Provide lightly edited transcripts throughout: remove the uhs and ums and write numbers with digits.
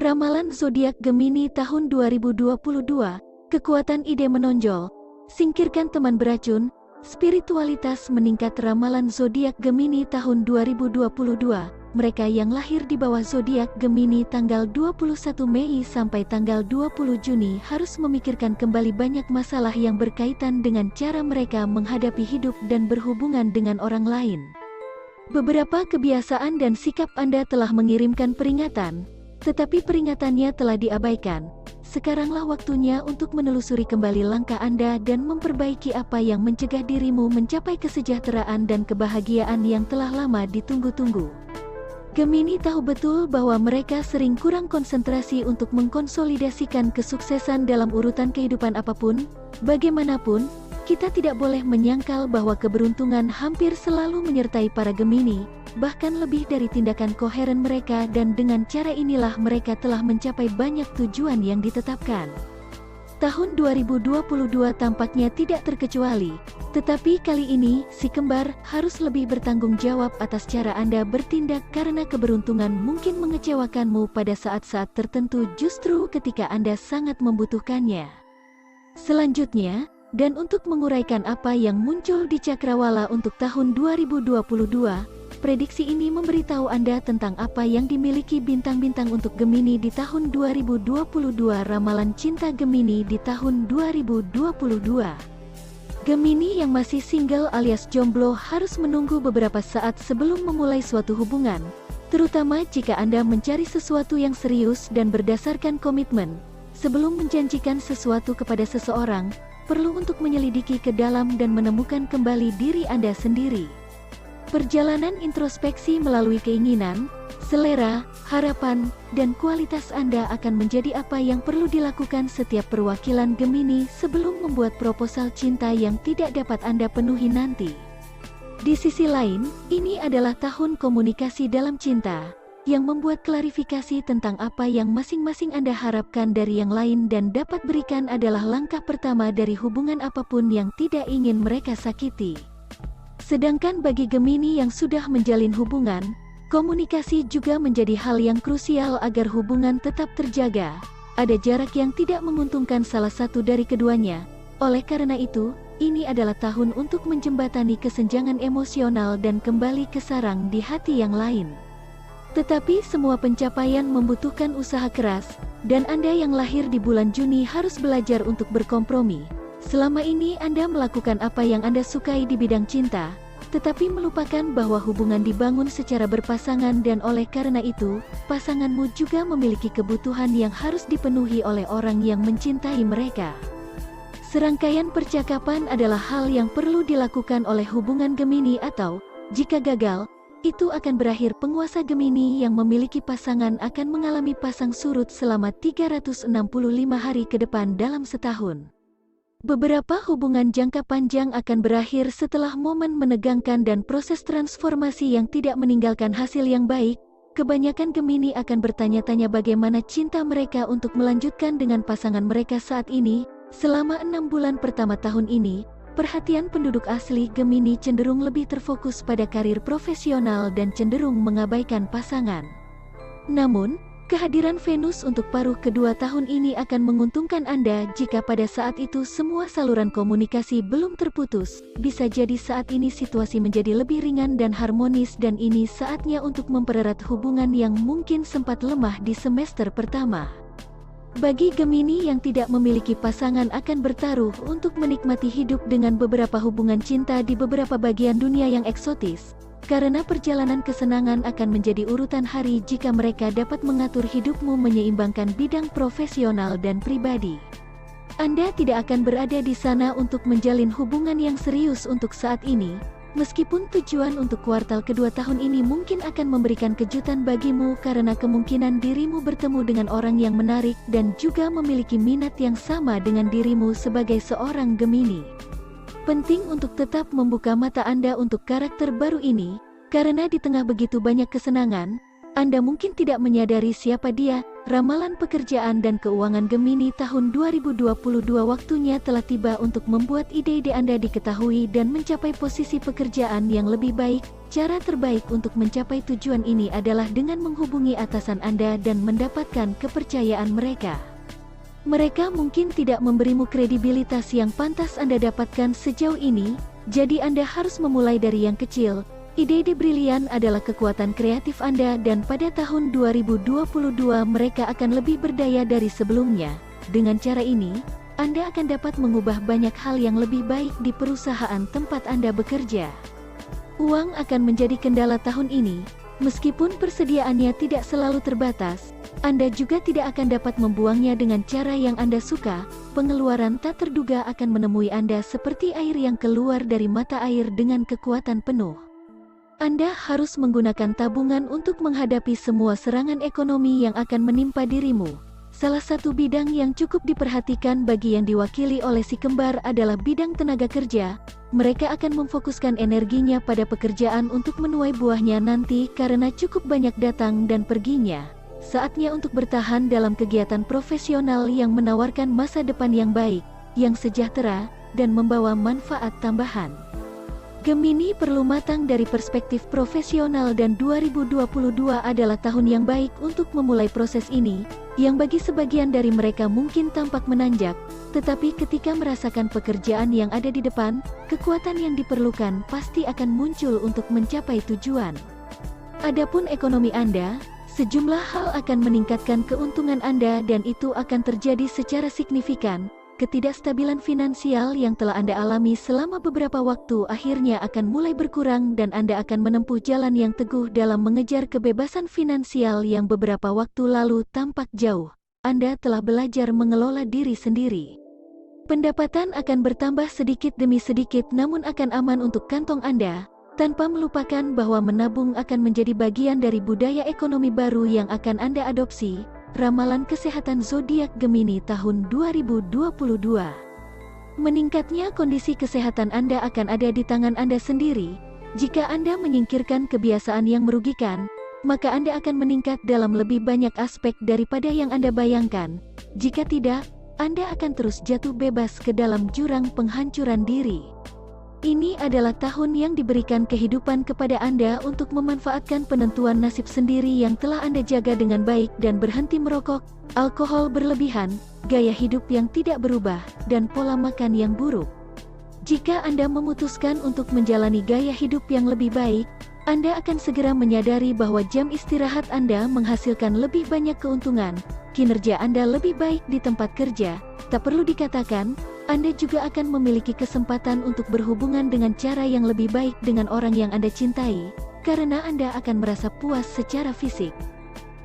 Ramalan zodiak Gemini tahun 2022, kekuatan ide menonjol, singkirkan teman beracun, spiritualitas meningkat. Ramalan zodiak Gemini tahun 2022, mereka yang lahir di bawah zodiak Gemini tanggal 21 Mei sampai tanggal 20 Juni harus memikirkan kembali banyak masalah yang berkaitan dengan cara mereka menghadapi hidup dan berhubungan dengan orang lain. Beberapa kebiasaan dan sikap Anda telah mengirimkan peringatan, tetapi peringatannya telah diabaikan. Sekaranglah waktunya untuk menelusuri kembali langkah Anda dan memperbaiki apa yang mencegah dirimu mencapai kesejahteraan dan kebahagiaan yang telah lama ditunggu-tunggu. Gemini tahu betul bahwa mereka sering kurang konsentrasi untuk mengkonsolidasikan kesuksesan dalam urutan kehidupan apapun. Bagaimanapun, kita tidak boleh menyangkal bahwa keberuntungan hampir selalu menyertai para Gemini, bahkan lebih dari tindakan koheren mereka, dan dengan cara inilah mereka telah mencapai banyak tujuan yang ditetapkan. Tahun 2022 tampaknya tidak terkecuali, tetapi kali ini si kembar harus lebih bertanggung jawab atas cara Anda bertindak karena keberuntungan mungkin mengecewakanmu pada saat-saat tertentu justru ketika Anda sangat membutuhkannya. Selanjutnya, dan untuk menguraikan apa yang muncul di cakrawala untuk tahun 2022, prediksi ini memberitahu Anda tentang apa yang dimiliki bintang-bintang untuk Gemini di tahun 2022. Ramalan cinta Gemini di tahun 2022. Gemini yang masih single alias jomblo harus menunggu beberapa saat sebelum memulai suatu hubungan, terutama jika Anda mencari sesuatu yang serius dan berdasarkan komitmen. Sebelum menjanjikan sesuatu kepada seseorang, perlu untuk menyelidiki ke dalam dan menemukan kembali diri Anda sendiri. Perjalanan introspeksi melalui keinginan, selera, harapan, dan kualitas Anda akan menjadi apa yang perlu dilakukan setiap perwakilan Gemini sebelum membuat proposal cinta yang tidak dapat Anda penuhi nanti. Di sisi lain, ini adalah tahun komunikasi dalam cinta, yang membuat klarifikasi tentang apa yang masing-masing Anda harapkan dari yang lain dan dapat berikan adalah langkah pertama dari hubungan apapun yang tidak ingin mereka sakiti. Sedangkan bagi Gemini yang sudah menjalin hubungan, komunikasi juga menjadi hal yang krusial agar hubungan tetap terjaga. Ada jarak yang tidak menguntungkan salah satu dari keduanya. Oleh karena itu, ini adalah tahun untuk menjembatani kesenjangan emosional dan kembali ke sarang di hati yang lain. Tetapi semua pencapaian membutuhkan usaha keras, dan Anda yang lahir di bulan Juni harus belajar untuk berkompromi. Selama ini Anda melakukan apa yang Anda sukai di bidang cinta, tetapi melupakan bahwa hubungan dibangun secara berpasangan dan oleh karena itu, pasanganmu juga memiliki kebutuhan yang harus dipenuhi oleh orang yang mencintai mereka. Serangkaian percakapan adalah hal yang perlu dilakukan oleh hubungan Gemini atau, jika gagal, itu akan berakhir. Penguasa Gemini yang memiliki pasangan akan mengalami pasang surut selama 365 hari ke depan dalam setahun. Beberapa hubungan jangka panjang akan berakhir setelah momen menegangkan dan proses transformasi yang tidak meninggalkan hasil yang baik. Kebanyakan Gemini akan bertanya-tanya bagaimana cinta mereka untuk melanjutkan dengan pasangan mereka saat ini. Selama 6 bulan pertama tahun ini, perhatian penduduk asli Gemini cenderung lebih terfokus pada karir profesional dan cenderung mengabaikan pasangan. Namun, kehadiran Venus untuk paruh kedua tahun ini akan menguntungkan Anda jika pada saat itu semua saluran komunikasi belum terputus. Bisa jadi saat ini situasi menjadi lebih ringan dan harmonis dan ini saatnya untuk mempererat hubungan yang mungkin sempat lemah di semester pertama. Bagi Gemini yang tidak memiliki pasangan akan bertaruh untuk menikmati hidup dengan beberapa hubungan cinta di beberapa bagian dunia yang eksotis. Karena perjalanan kesenangan akan menjadi urutan hari jika mereka dapat mengatur hidupmu menyeimbangkan bidang profesional dan pribadi. Anda tidak akan berada di sana untuk menjalin hubungan yang serius untuk saat ini, meskipun tujuan untuk kuartal kedua tahun ini mungkin akan memberikan kejutan bagimu karena kemungkinan dirimu bertemu dengan orang yang menarik dan juga memiliki minat yang sama dengan dirimu sebagai seorang Gemini. Penting untuk tetap membuka mata Anda untuk karakter baru ini, karena di tengah begitu banyak kesenangan, Anda mungkin tidak menyadari siapa dia. Ramalan pekerjaan dan keuangan Gemini tahun 2022 waktunya telah tiba untuk membuat ide-ide Anda diketahui dan mencapai posisi pekerjaan yang lebih baik. Cara terbaik untuk mencapai tujuan ini adalah dengan menghubungi atasan Anda dan mendapatkan kepercayaan mereka. Mereka mungkin tidak memberimu kredibilitas yang pantas Anda dapatkan sejauh ini, jadi Anda harus memulai dari yang kecil. Ide-ide brilian adalah kekuatan kreatif Anda dan pada tahun 2022 mereka akan lebih berdaya dari sebelumnya. Dengan cara ini, Anda akan dapat mengubah banyak hal yang lebih baik di perusahaan tempat Anda bekerja. Uang akan menjadi kendala tahun ini, meskipun persediaannya tidak selalu terbatas, Anda juga tidak akan dapat membuangnya dengan cara yang Anda suka. Pengeluaran tak terduga akan menemui Anda seperti air yang keluar dari mata air dengan kekuatan penuh. Anda harus menggunakan tabungan untuk menghadapi semua serangan ekonomi yang akan menimpa dirimu. Salah satu bidang yang cukup diperhatikan bagi yang diwakili oleh si kembar adalah bidang tenaga kerja. Mereka akan memfokuskan energinya pada pekerjaan untuk menuai buahnya nanti karena cukup banyak datang dan perginya. Saatnya untuk bertahan dalam kegiatan profesional yang menawarkan masa depan yang baik, yang sejahtera, dan membawa manfaat tambahan. Gemini perlu matang dari perspektif profesional dan 2022 adalah tahun yang baik untuk memulai proses ini, yang bagi sebagian dari mereka mungkin tampak menanjak, tetapi ketika merasakan pekerjaan yang ada di depan, kekuatan yang diperlukan pasti akan muncul untuk mencapai tujuan. Adapun ekonomi Anda, sejumlah hal akan meningkatkan keuntungan Anda dan itu akan terjadi secara signifikan. Ketidakstabilan finansial yang telah Anda alami selama beberapa waktu akhirnya akan mulai berkurang dan Anda akan menempuh jalan yang teguh dalam mengejar kebebasan finansial yang beberapa waktu lalu tampak jauh. Anda telah belajar mengelola diri sendiri. Pendapatan akan bertambah sedikit demi sedikit namun akan aman untuk kantong Anda, tanpa melupakan bahwa menabung akan menjadi bagian dari budaya ekonomi baru yang akan Anda adopsi. Ramalan kesehatan zodiak Gemini tahun 2022. Meningkatnya kondisi kesehatan Anda akan ada di tangan Anda sendiri. Jika Anda menyingkirkan kebiasaan yang merugikan, maka Anda akan meningkat dalam lebih banyak aspek daripada yang Anda bayangkan. Jika tidak, Anda akan terus jatuh bebas ke dalam jurang penghancuran diri. Ini adalah tahun yang diberikan kehidupan kepada Anda untuk memanfaatkan penentuan nasib sendiri yang telah Anda jaga dengan baik dan berhenti merokok, alkohol berlebihan, gaya hidup yang tidak berubah, dan pola makan yang buruk. Jika Anda memutuskan untuk menjalani gaya hidup yang lebih baik, Anda akan segera menyadari bahwa jam istirahat Anda menghasilkan lebih banyak keuntungan, kinerja Anda lebih baik di tempat kerja, tak perlu dikatakan, Anda juga akan memiliki kesempatan untuk berhubungan dengan cara yang lebih baik dengan orang yang Anda cintai, karena Anda akan merasa puas secara fisik.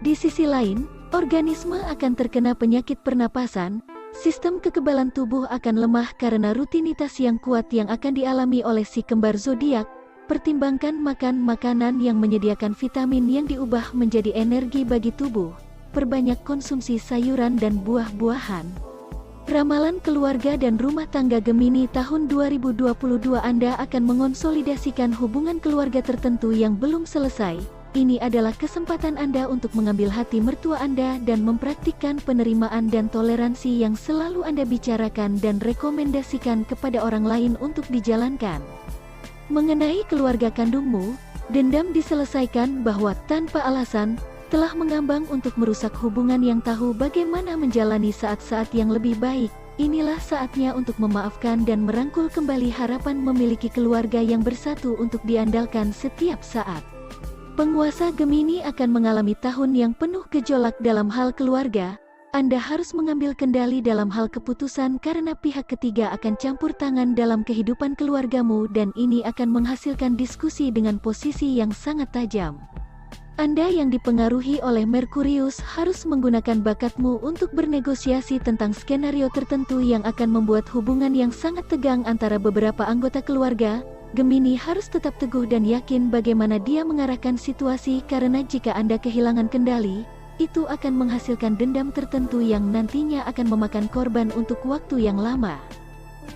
Di sisi lain, organisme akan terkena penyakit pernapasan, sistem kekebalan tubuh akan lemah karena rutinitas yang kuat yang akan dialami oleh si kembar zodiak. Pertimbangkan makan makanan yang menyediakan vitamin yang diubah menjadi energi bagi tubuh. Perbanyak konsumsi sayuran dan buah-buahan. Ramalan keluarga dan rumah tangga Gemini tahun 2022 Anda akan mengonsolidasikan hubungan keluarga tertentu yang belum selesai. Ini adalah kesempatan Anda untuk mengambil hati mertua Anda dan mempraktikkan penerimaan dan toleransi yang selalu Anda bicarakan dan rekomendasikan kepada orang lain untuk dijalankan. Mengenai keluarga kandungmu, dendam diselesaikan bahwa tanpa alasan, telah mengambang untuk merusak hubungan yang tahu bagaimana menjalani saat-saat yang lebih baik. Inilah saatnya untuk memaafkan dan merangkul kembali harapan memiliki keluarga yang bersatu untuk diandalkan setiap saat. Penguasa Gemini akan mengalami tahun yang penuh gejolak dalam hal keluarga. Anda harus mengambil kendali dalam hal keputusan karena pihak ketiga akan campur tangan dalam kehidupan keluargamu dan ini akan menghasilkan diskusi dengan posisi yang sangat tajam. Anda yang dipengaruhi oleh Merkurius harus menggunakan bakatmu untuk bernegosiasi tentang skenario tertentu yang akan membuat hubungan yang sangat tegang antara beberapa anggota keluarga. Gemini harus tetap teguh dan yakin bagaimana dia mengarahkan situasi karena jika Anda kehilangan kendali, itu akan menghasilkan dendam tertentu yang nantinya akan memakan korban untuk waktu yang lama.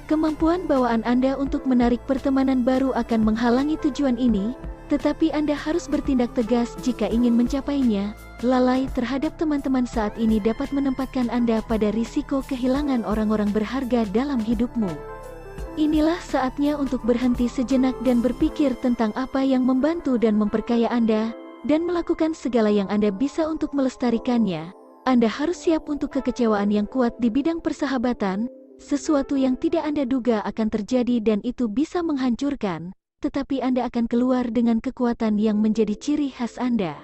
Kemampuan bawaan Anda untuk menarik pertemanan baru akan menghalangi tujuan ini, tetapi Anda harus bertindak tegas jika ingin mencapainya. Lalai terhadap teman-teman saat ini dapat menempatkan Anda pada risiko kehilangan orang-orang berharga dalam hidupmu. Inilah saatnya untuk berhenti sejenak dan berpikir tentang apa yang membantu dan memperkaya Anda, dan melakukan segala yang Anda bisa untuk melestarikannya. Anda harus siap untuk kekecewaan yang kuat di bidang persahabatan, sesuatu yang tidak Anda duga akan terjadi dan itu bisa menghancurkan, tetapi Anda akan keluar dengan kekuatan yang menjadi ciri khas Anda.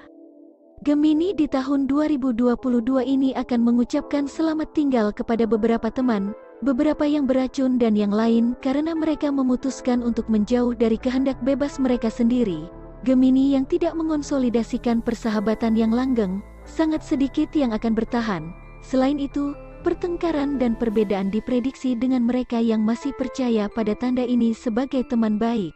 Gemini di tahun 2022 ini akan mengucapkan selamat tinggal kepada beberapa teman, beberapa yang beracun dan yang lain karena mereka memutuskan untuk menjauh dari kehendak bebas mereka sendiri. Gemini yang tidak mengonsolidasikan persahabatan yang langgeng, sangat sedikit yang akan bertahan. Selain itu, pertengkaran dan perbedaan diprediksi dengan mereka yang masih percaya pada tanda ini sebagai teman baik.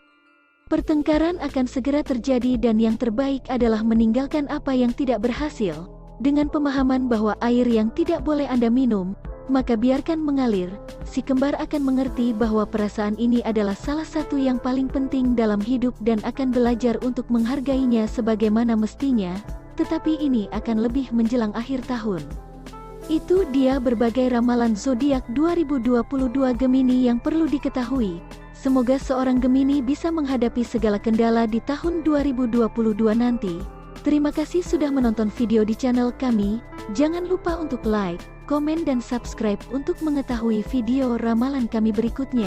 Pertengkaran akan segera terjadi dan yang terbaik adalah meninggalkan apa yang tidak berhasil. Dengan pemahaman bahwa air yang tidak boleh Anda minum, maka biarkan mengalir. Si kembar akan mengerti bahwa perasaan ini adalah salah satu yang paling penting dalam hidup dan akan belajar untuk menghargainya sebagaimana mestinya, tetapi ini akan lebih menjelang akhir tahun. Itu dia berbagai ramalan zodiak 2022 Gemini yang perlu diketahui. Semoga seorang Gemini bisa menghadapi segala kendala di tahun 2022 nanti. Terima kasih sudah menonton video di channel kami. Jangan lupa untuk like, komen dan subscribe untuk mengetahui video ramalan kami berikutnya.